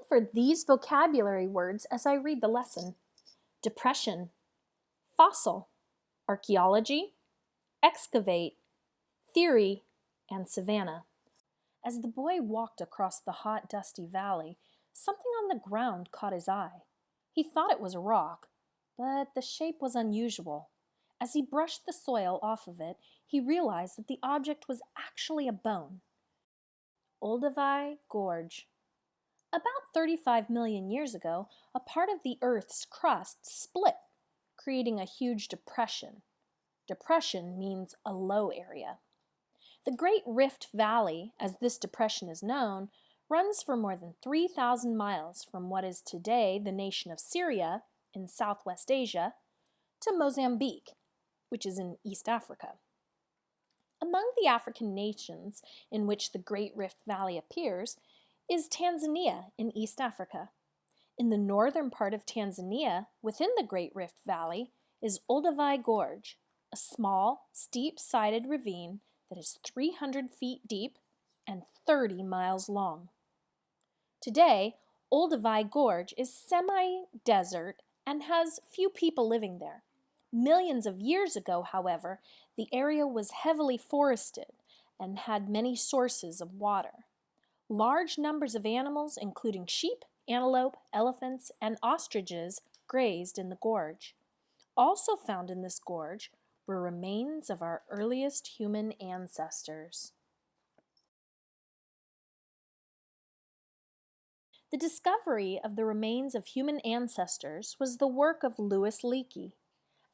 for these vocabulary words as I read the lesson. Depression, fossil, archaeology, excavate, theory, and savanna. As the boy walked across the hot, dusty valley, something on the ground caught his eye. He thought it was a rock, but the shape was unusual. As he brushed the soil off of it, he realized that the object was actually a bone. Olduvai Gorge. About 35 million years ago, a part of the Earth's crust split, creating a huge depression. Depression means a low area. The Great Rift Valley, as this depression is known, runs for more than 3,000 miles from what is today the nation of Syria in Southwest Asia to Mozambique, which is in East Africa. Among the African nations in which the Great Rift Valley appears is Tanzania in East Africa. In the northern part of Tanzania, within the Great Rift Valley, is Olduvai Gorge, a small, steep-sided ravine that is 300 feet deep and 30 miles long. Today, Olduvai Gorge is semi-desert and has few people living there. Millions of years ago, however, the area was heavily forested and had many sources of water. Large numbers of animals, including sheep, antelope, elephants, and ostriches, grazed in the gorge. Also found in this gorge were remains of our earliest human ancestors. The discovery of the remains of human ancestors was the work of LEAKEY.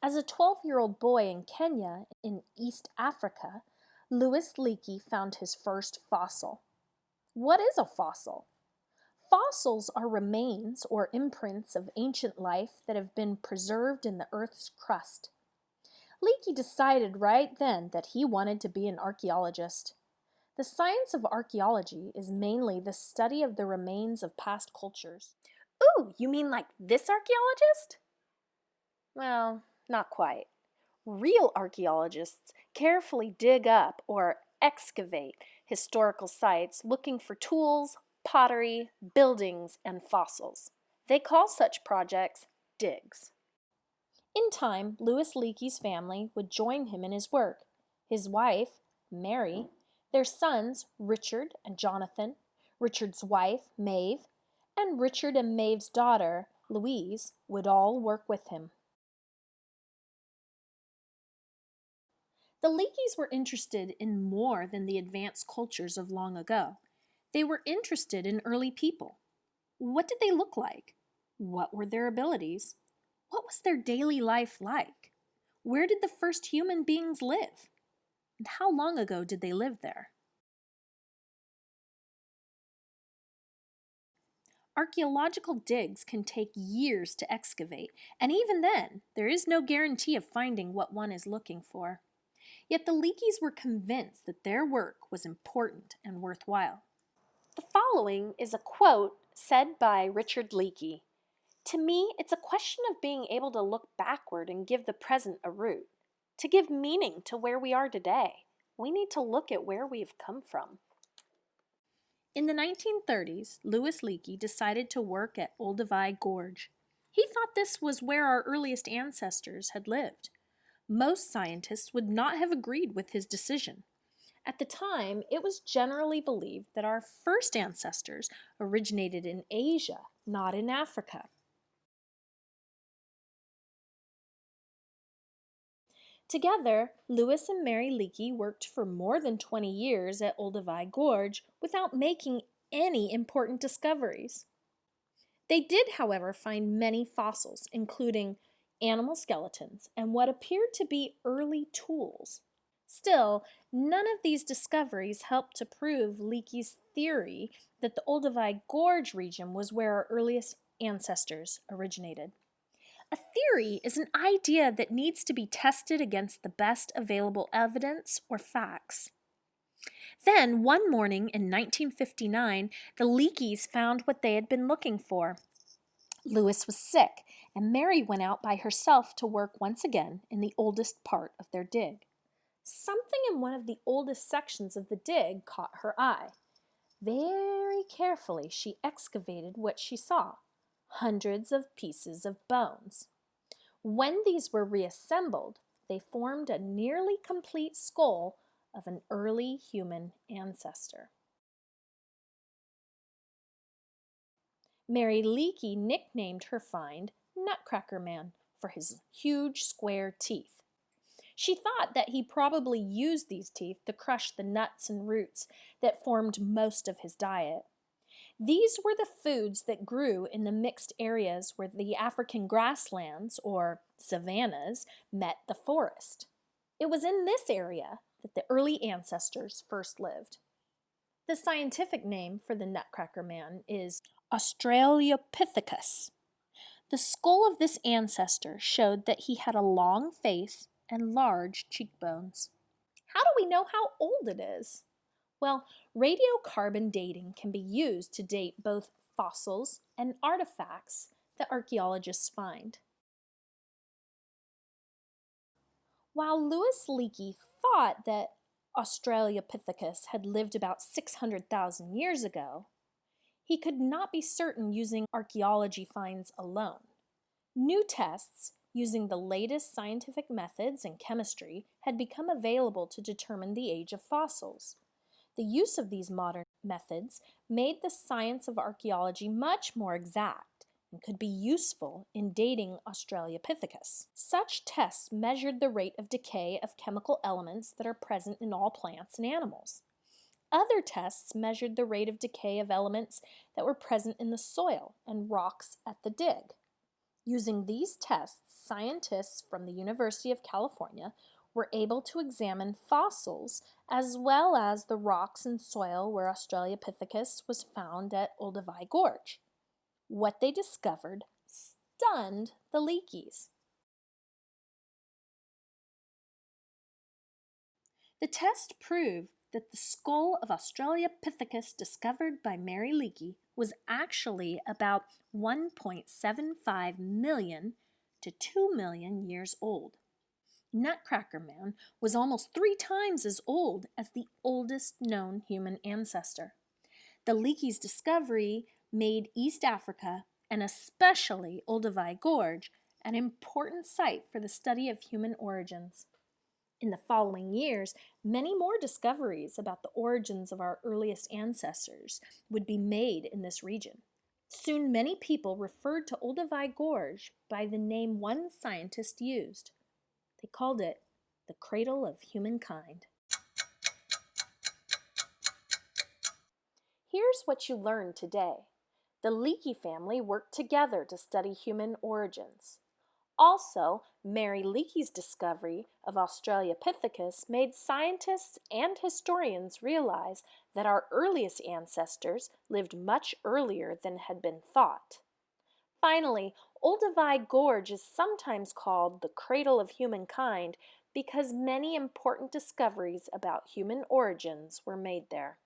As a 12-year-old boy in Kenya, in East Africa, LEAKEY found his first fossil. What is a fossil? Fossils are remains or imprints of ancient life that have been preserved in the Earth's crust. Leakey decided right then that he wanted to be an archaeologist. The science of archaeology is mainly the study of the remains of past cultures. Ooh, you mean like this archaeologist? Well, not quite. Real archaeologists carefully dig up or excavate historical sites looking for tools, pottery, buildings, and fossils. They call such projects digs. In time, LEAKEY's family would join him in his work. His wife, Mary, their sons, Richard and Jonathan, Richard's wife, Maeve, and Richard and Maeve's daughter, Louise, would all work with him. The Leakeys were interested in more than the advanced cultures of long ago. They were interested in early people. What did they look like? What were their abilities? What was their daily life like? Where did the first human beings live? And how long ago did they live there? Archaeological digs can take years to excavate, and even then, there is no guarantee of finding what one is looking for. Yet the Leakeys were convinced that their work was important and worthwhile. The following is a quote said by Richard Leakey. "To me, it's a question of being able to look backward and give the present a root. To give meaning to where we are today, we need to look at where we have come from." In the 1930s, Louis Leakey decided to work at Olduvai Gorge. He thought this was where our earliest ancestors had lived. Most scientists would not have agreed with his decision. At the time, it was generally believed that our first ancestors originated in Asia, not in Africa. Together, Louis and Mary Leakey worked for more than 20 years at Olduvai Gorge without making any important discoveries. They did, however, find many fossils, including animal skeletons and what appeared to be early tools. Still, none of these discoveries helped to prove Leakey's theory that the Olduvai Gorge region was where our earliest ancestors originated. A theory is an idea that needs to be tested against the best available evidence or facts. Then, one morning in 1959, the Leakeys found what they had been looking for. Louis was sick, and Mary went out by herself to work once again in the oldest part of their dig. Something in one of the oldest sections of the dig caught her eye. Very carefully, she excavated what she saw, hundreds of pieces of bones. When these were reassembled, they formed a nearly complete skull of an early human ancestor. Mary Leakey nicknamed her find Nutcracker Man for his huge square teeth. She thought that he probably used these teeth to crush the nuts and roots that formed most of his diet. These were the foods that grew in the mixed areas where the African grasslands, or savannas, met the forest. It was in this area that the early ancestors first lived. The scientific name for the Nutcracker Man is Australopithecus. The skull of this ancestor showed that he had a long face and large cheekbones. How do we know how old it is? Well, radiocarbon dating can be used to date both fossils and artifacts that archaeologists find. While Louis Leakey thought that Australopithecus had lived about 600,000 years ago, he could not be certain using archaeology finds alone. New tests using the latest scientific methods and chemistry had become available to determine the age of fossils. The use of these modern methods made the science of archaeology much more exact and could be useful in dating Australopithecus. Such tests measured the rate of decay of chemical elements that are present in all plants and animals. Other tests measured the rate of decay of elements that were present in the soil and rocks at the dig. Using these tests, scientists from the University of California were able to examine fossils as well as the rocks and soil where Australopithecus was found at Olduvai Gorge. What they discovered stunned the Leakeys. The test proved that the skull of Australopithecus discovered by Mary Leakey was actually about 1.75 million to 2 million years old. Nutcracker Man was almost 3 times as old as the oldest known human ancestor. The Leakey's discovery made East Africa, and especially Olduvai Gorge, an important site for the study of human origins. In the following years, many more discoveries about the origins of our earliest ancestors would be made in this region. Soon many people referred to Olduvai Gorge by the name one scientist used. They called it the Cradle of Humankind. Here's what you learned today. The Leakey family worked together to study human origins. Also, Mary Leakey's discovery of Australopithecus made scientists and historians realize that our earliest ancestors lived much earlier than had been thought. Finally, Olduvai Gorge is sometimes called the Cradle of Humankind because many important discoveries about human origins were made there.